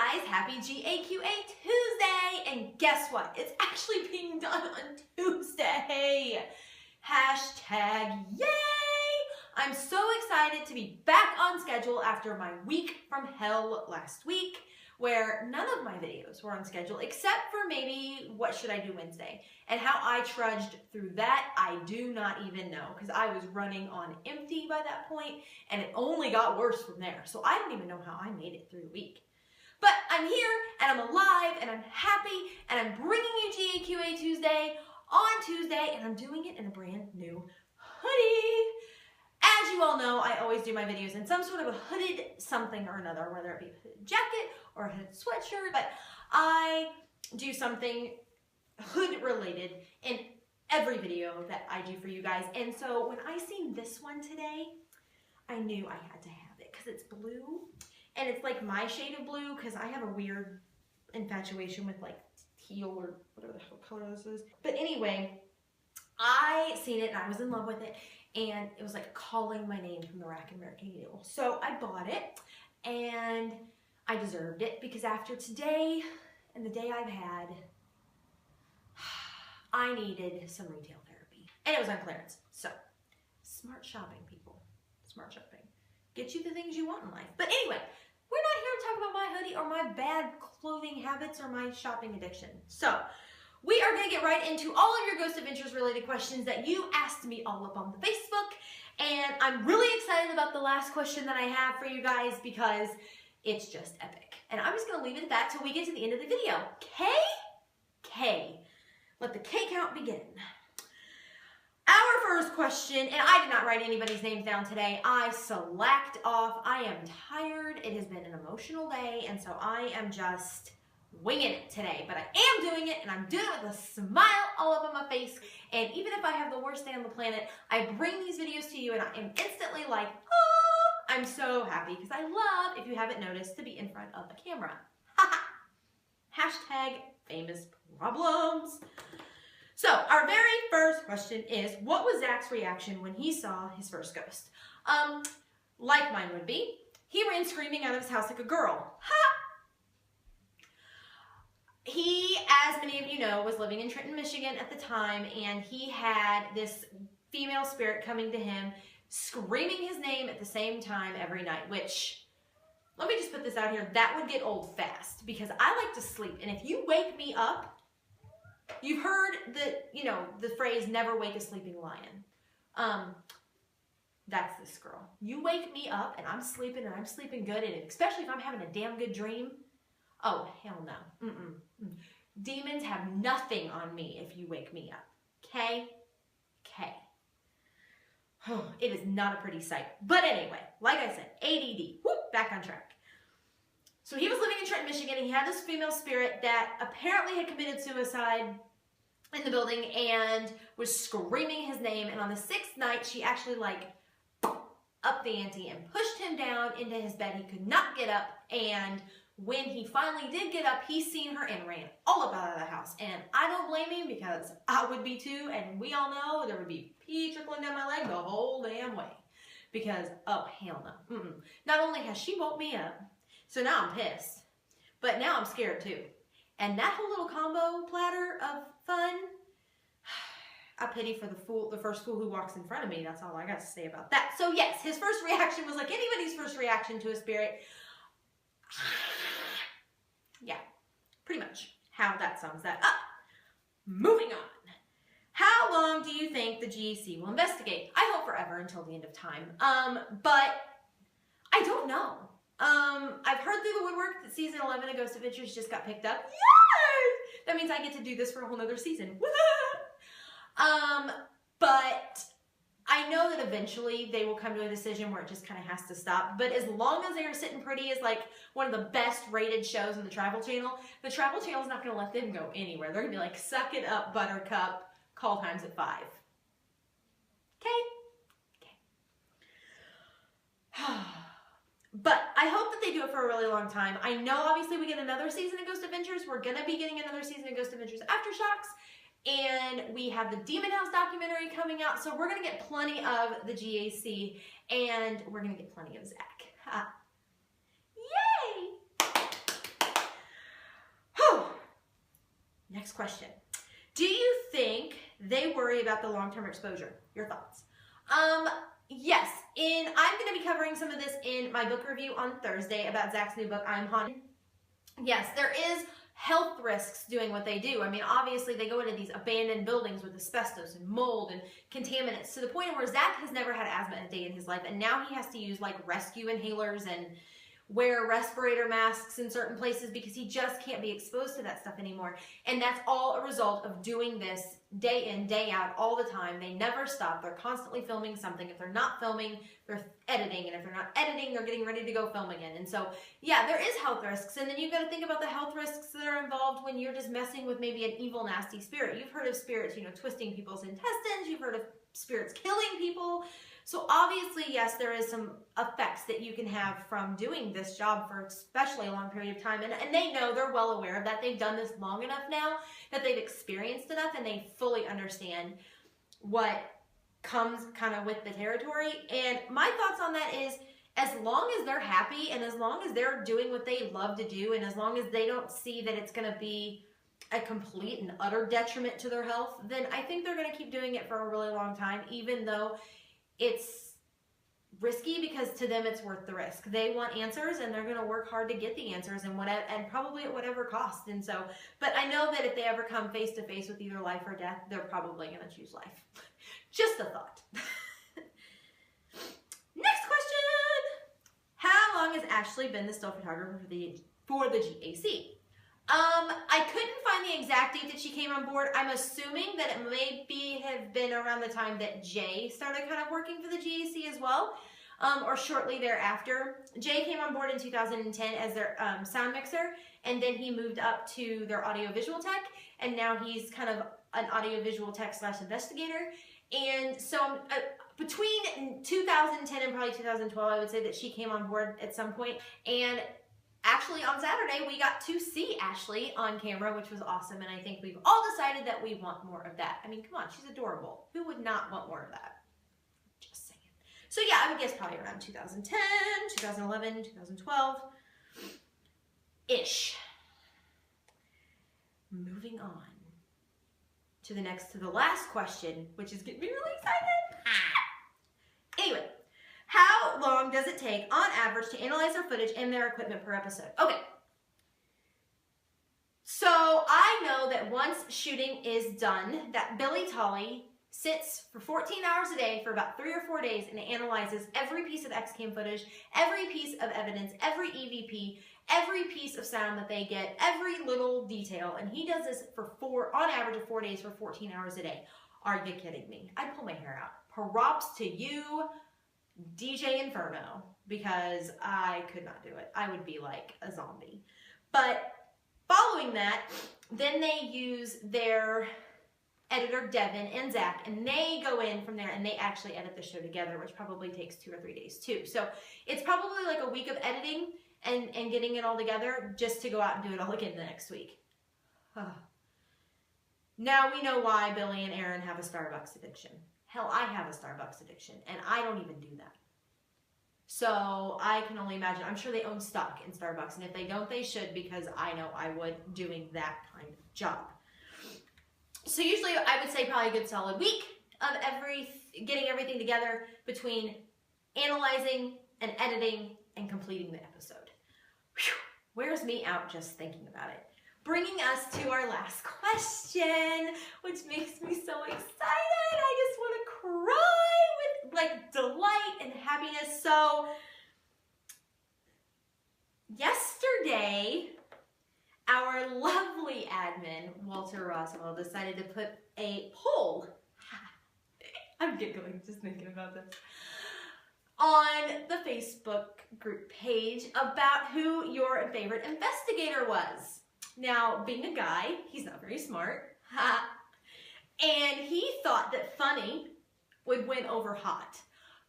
guys, happy GAQA Tuesday, and guess what? It's actually being done on Tuesday. Hashtag yay! I'm so excited to be back on schedule after my week from hell last week, where none of my videos were on schedule except for maybe what should I do Wednesday. And how I trudged through that, I do not even know, because I was running on empty by that point, and it only got worse from there. So I don't even know how I made it through the week. But I'm here, and I'm alive, and I'm happy, and I'm bringing you GAQA Tuesday on Tuesday, and I'm doing it in a brand new hoodie. As you all know, I always do my videos in some sort of a hooded something or another, whether it be a hooded jacket or a hooded sweatshirt, but I do something hood related in every video that I do for you guys. And so when I seen this one today, I knew I had to have it because it's blue. And it's like my shade of blue because I have a weird infatuation with like teal or whatever the hell color this is. But anyway, I seen it and I was in love with it. And it was like calling my name from the rack in American Eagle. So I bought it and I deserved it because after today and the day I've had, I needed some retail therapy. And it was on clearance. So smart shopping, people. Smart shopping. Get you the things you want in life. But anyway, we're not here to talk about my hoodie or my bad clothing habits or my shopping addiction. So we are going to get right into all of your Ghost Adventures related questions that you asked me all up on the Facebook. And I'm really excited about the last question that I have for you guys because it's just epic. And I'm just going to leave it at that till we get to the end of the video. K. Let the K count begin. Our first question, and I did not write anybody's names down today. I slacked off. I am tired. It has been an emotional day, and so I am just winging it today. But I am doing it, and I'm doing it with a smile all up on my face. And even if I have the worst day on the planet, I bring these videos to you, and I am instantly like, oh, I'm so happy because I love, if you haven't noticed, to be in front of a camera. Hashtag famous problems. So our very first question is, what was Zach's reaction when he saw his first ghost? Like mine would be, he ran screaming out of his house like a girl. Ha! He, as many of you know, was living in Trenton, Michigan at the time, and he had this female spirit coming to him, screaming his name at the same time every night, which, let me just put this out here, that would get old fast, because I like to sleep, and if you wake me up, you've heard the phrase, never wake a sleeping lion. That's this girl. You wake me up and I'm sleeping good, and especially if I'm having a damn good dream, oh, hell no. Demons have nothing on me if you wake me up. K. Oh, it is not a pretty sight. But anyway, like I said, ADD. Whoop, back on track. So he was living in Trenton, Michigan, and he had this female spirit that apparently had committed suicide in the building and was screaming his name. And on the 6th night, she actually upped the ante and pushed him down into his bed. He could not get up. And when he finally did get up, he seen her and ran all up out of the house. And I don't blame him because I would be too. And we all know there would be pee trickling down my leg the whole damn way. Because, oh, hell no. Not only has she woke me up, so now I'm pissed, but now I'm scared too. And that whole little combo platter of fun, I pity for the first fool who walks in front of me. That's all I got to say about that. So yes, his first reaction was like anybody's first reaction to a spirit. Yeah, pretty much how that sums that up. Moving on. How long do you think the GAC will investigate? I hope forever until the end of time. But I don't know. I've heard through the woodwork that season 11 of Ghost Adventures just got picked up. Yay! That means I get to do this for a whole nother season. But I know that eventually they will come to a decision where it just kind of has to stop. But as long as they are sitting pretty as like one of the best rated shows on the Travel Channel is not going to let them go anywhere. They're going to be like, suck it up, Buttercup. Call times at 5. Okay? But I hope that they do it for a really long time. I know obviously we get another season of Ghost Adventures. We're going to be getting another season of Ghost Adventures Aftershocks. And we have the Demon House documentary coming out. So we're going to get plenty of the GAC. And we're going to get plenty of Zach. Yay! Next question. Do you think they worry about the long-term exposure? Your thoughts? Yes, I'm going to be covering some of this in my book review on Thursday about Zach's new book, I'm Haunted. Yes, there is health risks doing what they do. I mean, obviously they go into these abandoned buildings with asbestos and mold and contaminants to the point where Zach has never had asthma a day in his life, and now he has to use like rescue inhalers and wear respirator masks in certain places because he just can't be exposed to that stuff anymore. And that's all a result of doing this day in, day out, all the time. They never stop. They're constantly filming something. If they're not filming, they're editing. And if they're not editing, they're getting ready to go film again. And so, yeah, there is health risks. And then you've got to think about the health risks that are involved when you're just messing with maybe an evil, nasty spirit. You've heard of spirits, twisting people's intestines. You've heard of spirits killing people. So obviously, yes, there is some effects that you can have from doing this job for especially a long period of time. And they know, they're well aware of that. They've done this long enough now that they've experienced enough and they fully understand what comes kind of with the territory. And my thoughts on that is, as long as they're happy and as long as they're doing what they love to do and as long as they don't see that it's going to be a complete and utter detriment to their health, then I think they're going to keep doing it for a really long time, even though it's risky, because to them it's worth the risk. They want answers and they're going to work hard to get the answers and probably at whatever cost. And so, but I know that if they ever come face to face with either life or death, they're probably going to choose life. Just a thought. Next question. How long has Ashley been the still photographer for the GAC? I couldn't find the exact date that she came on board. I'm assuming that it have been around the time that Jay started kind of working for the GAC as well, or shortly thereafter. Jay came on board in 2010 as their sound mixer, and then he moved up to their audiovisual tech, and now he's kind of an audiovisual tech / investigator. And so between 2010 and probably 2012, I would say that she came on board at some point. And actually, on Saturday, we got to see Ashley on camera, which was awesome, and I think we've all decided that we want more of that. I mean, come on, she's adorable. Who would not want more of that? Just saying. So yeah, I would guess probably around 2010, 2011, 2012-ish. Moving on to the last question, which is getting me really excited. Anyway. How long does it take, on average, to analyze their footage and their equipment per episode? Okay. So I know that once shooting is done, that Billy Tolley sits for 14 hours a day for about 3 or 4 days and analyzes every piece of XCam footage, every piece of evidence, every EVP, every piece of sound that they get, every little detail. And he does this for on average of 4 days for 14 hours a day. Are you kidding me? I'd pull my hair out. Props to you, DJ Inferno, because I could not do it. I would be like a zombie. But following that, then they use their editor Devin and Zach, and they go in from there and they actually edit the show together, which probably takes 2 or 3 days too. So it's probably like a week of editing and getting it all together just to go out and do it all again the next week. Now we know why Billy and Aaron have a Starbucks addiction. Hell, I have a Starbucks addiction, and I don't even do that. So I can only imagine. I'm sure they own stock in Starbucks, and if they don't, they should, because I know I would doing that kind of job. So usually I would say probably a good solid week of getting everything together between analyzing and editing and completing the episode. Whew, wears me out just thinking about it. Bringing us to our last question, which makes me so excited. I just want to cry with like delight and happiness. So yesterday, our lovely admin, Walter Roswell, decided to put a poll. I'm giggling just thinking about this. On the Facebook group page about who your favorite investigator was. Now, being a guy, he's not very smart, and he thought that funny would win over hot.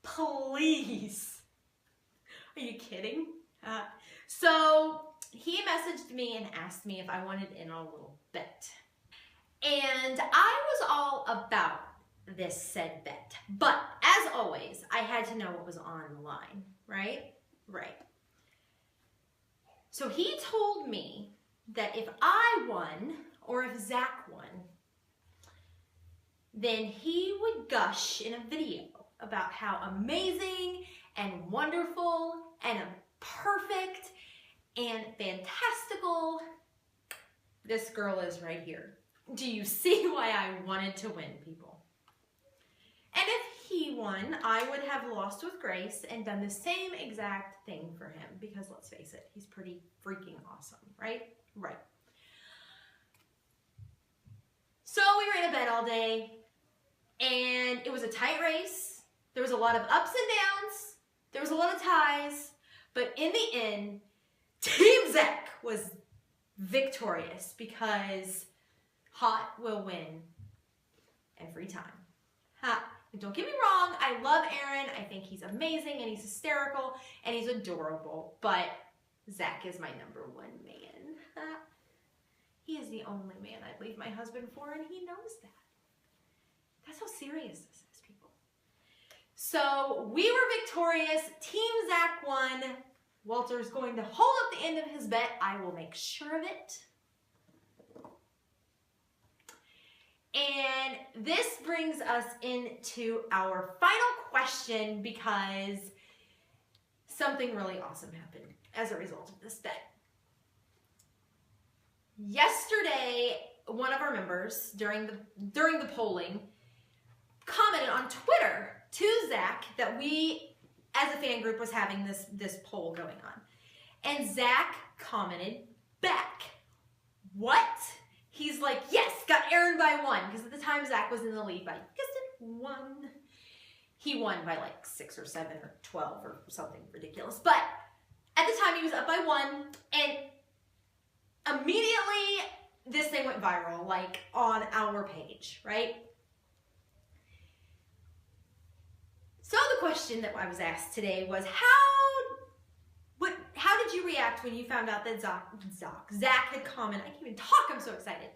Please. Are you kidding? So he messaged me and asked me if I wanted in on a little bet. And I was all about this said bet. But as always, I had to know what was on the line, right? Right. So he told me that if I won or if Zach won, then he would gush in a video about how amazing and wonderful and perfect and fantastical this girl is right here. Do you see why I wanted to win, people? And if he won, I would have lost with grace and done the same exact thing for him, because let's face it, he's pretty freaking awesome, right? Right. So we were in a bed all day, and it was a tight race. There was a lot of ups and downs. There was a lot of ties. But in the end, Team Zach was victorious, because hot will win every time. Ha. And don't get me wrong, I love Aaron. I think he's amazing, and he's hysterical, and he's adorable. But Zach is my #1 man. Ha. He is the only man I'd leave my husband for, and he knows that. That's how serious this is, people. So we were victorious. Team Zach won. Walter's going to hold up the end of his bet. I will make sure of it. And this brings us into our final question, because something really awesome happened as a result of this bet. Yesterday, one of our members during the polling commented on Twitter to Zach that we, as a fan group, was having this poll going on. And Zach commented back, "What?" He's like, "Yes, got Aaron by 1." Because at the time, Zach was in the lead by, guessed it, 1. He won by like 6 or 7 or 12 or something ridiculous. But at the time, he was up by 1. And immediately, this thing went viral, like on our page, right? So the question that I was asked today was, how did you react when you found out that Zach had commented? I can't even talk, I'm so excited.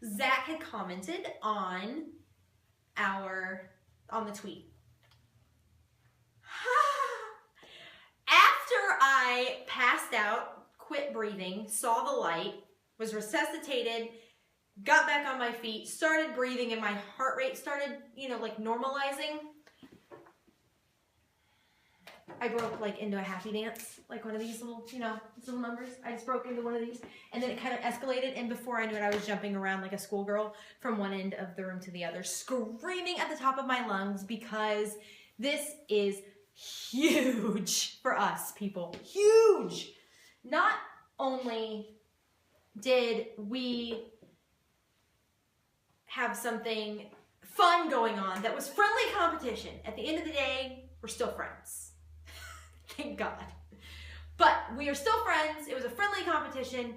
Zach had commented on the tweet. After I passed out, quit breathing, saw the light, was resuscitated, got back on my feet, started breathing, and my heart rate started, like normalizing. I broke like into a happy dance, like one of these little, little numbers. I just broke into one of these, and then it kind of escalated, and before I knew it, I was jumping around like a schoolgirl from one end of the room to the other, screaming at the top of my lungs, because this is huge for us, people. Huge! Not only did we have something fun going on that was friendly competition, at the end of the day, we're still friends. Thank God. But we are still friends. It was a friendly competition,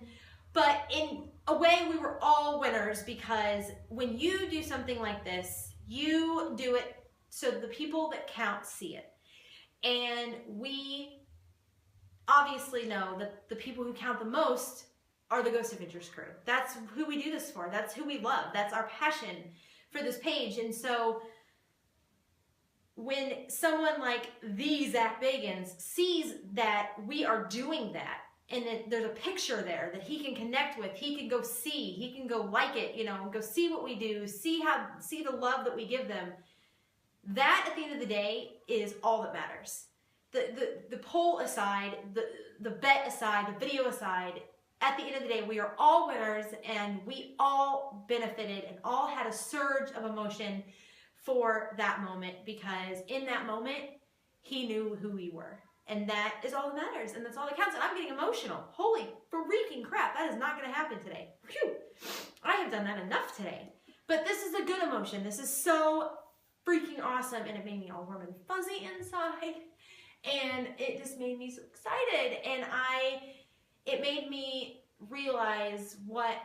but in a way we were all winners, because when you do something like this, you do it so the people that count see it. And we obviously know that the people who count the most are the Ghost Adventures crew. That's who we do this for. That's who we love. That's our passion for this page. And so when someone like the Zach Bagans sees that we are doing that, and that there's a picture there that he can connect with, he can go see, he can go like it, go see what we do, see the love that we give them. That, at the end of the day, is all that matters. The poll aside, the bet aside, the video aside, at the end of the day, we are all winners, and we all benefited and all had a surge of emotion for that moment, because in that moment, he knew who we were. And that is all that matters, and that's all that counts. And I'm getting emotional. Holy freaking crap, that is not going to happen today. Phew. I have done that enough today. But this is a good emotion. This is so freaking awesome, and it made me all warm and fuzzy inside. And it just made me so excited. And it made me realize what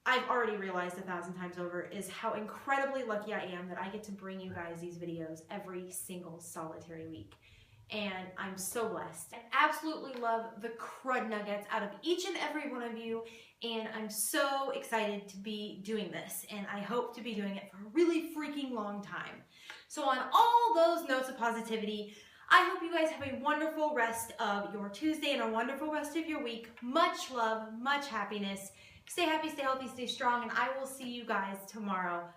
I've already realized 1,000 times over, is how incredibly lucky I am that I get to bring you guys these videos every single solitary week. And I'm so blessed. I absolutely love the crud nuggets out of each and every one of you, and I'm so excited to be doing this, and I hope to be doing it for a really freaking long time. So on all those notes of positivity, I hope you guys have a wonderful rest of your Tuesday and a wonderful rest of your week. Much love, much happiness. Stay happy, stay healthy, stay strong, and I will see you guys tomorrow.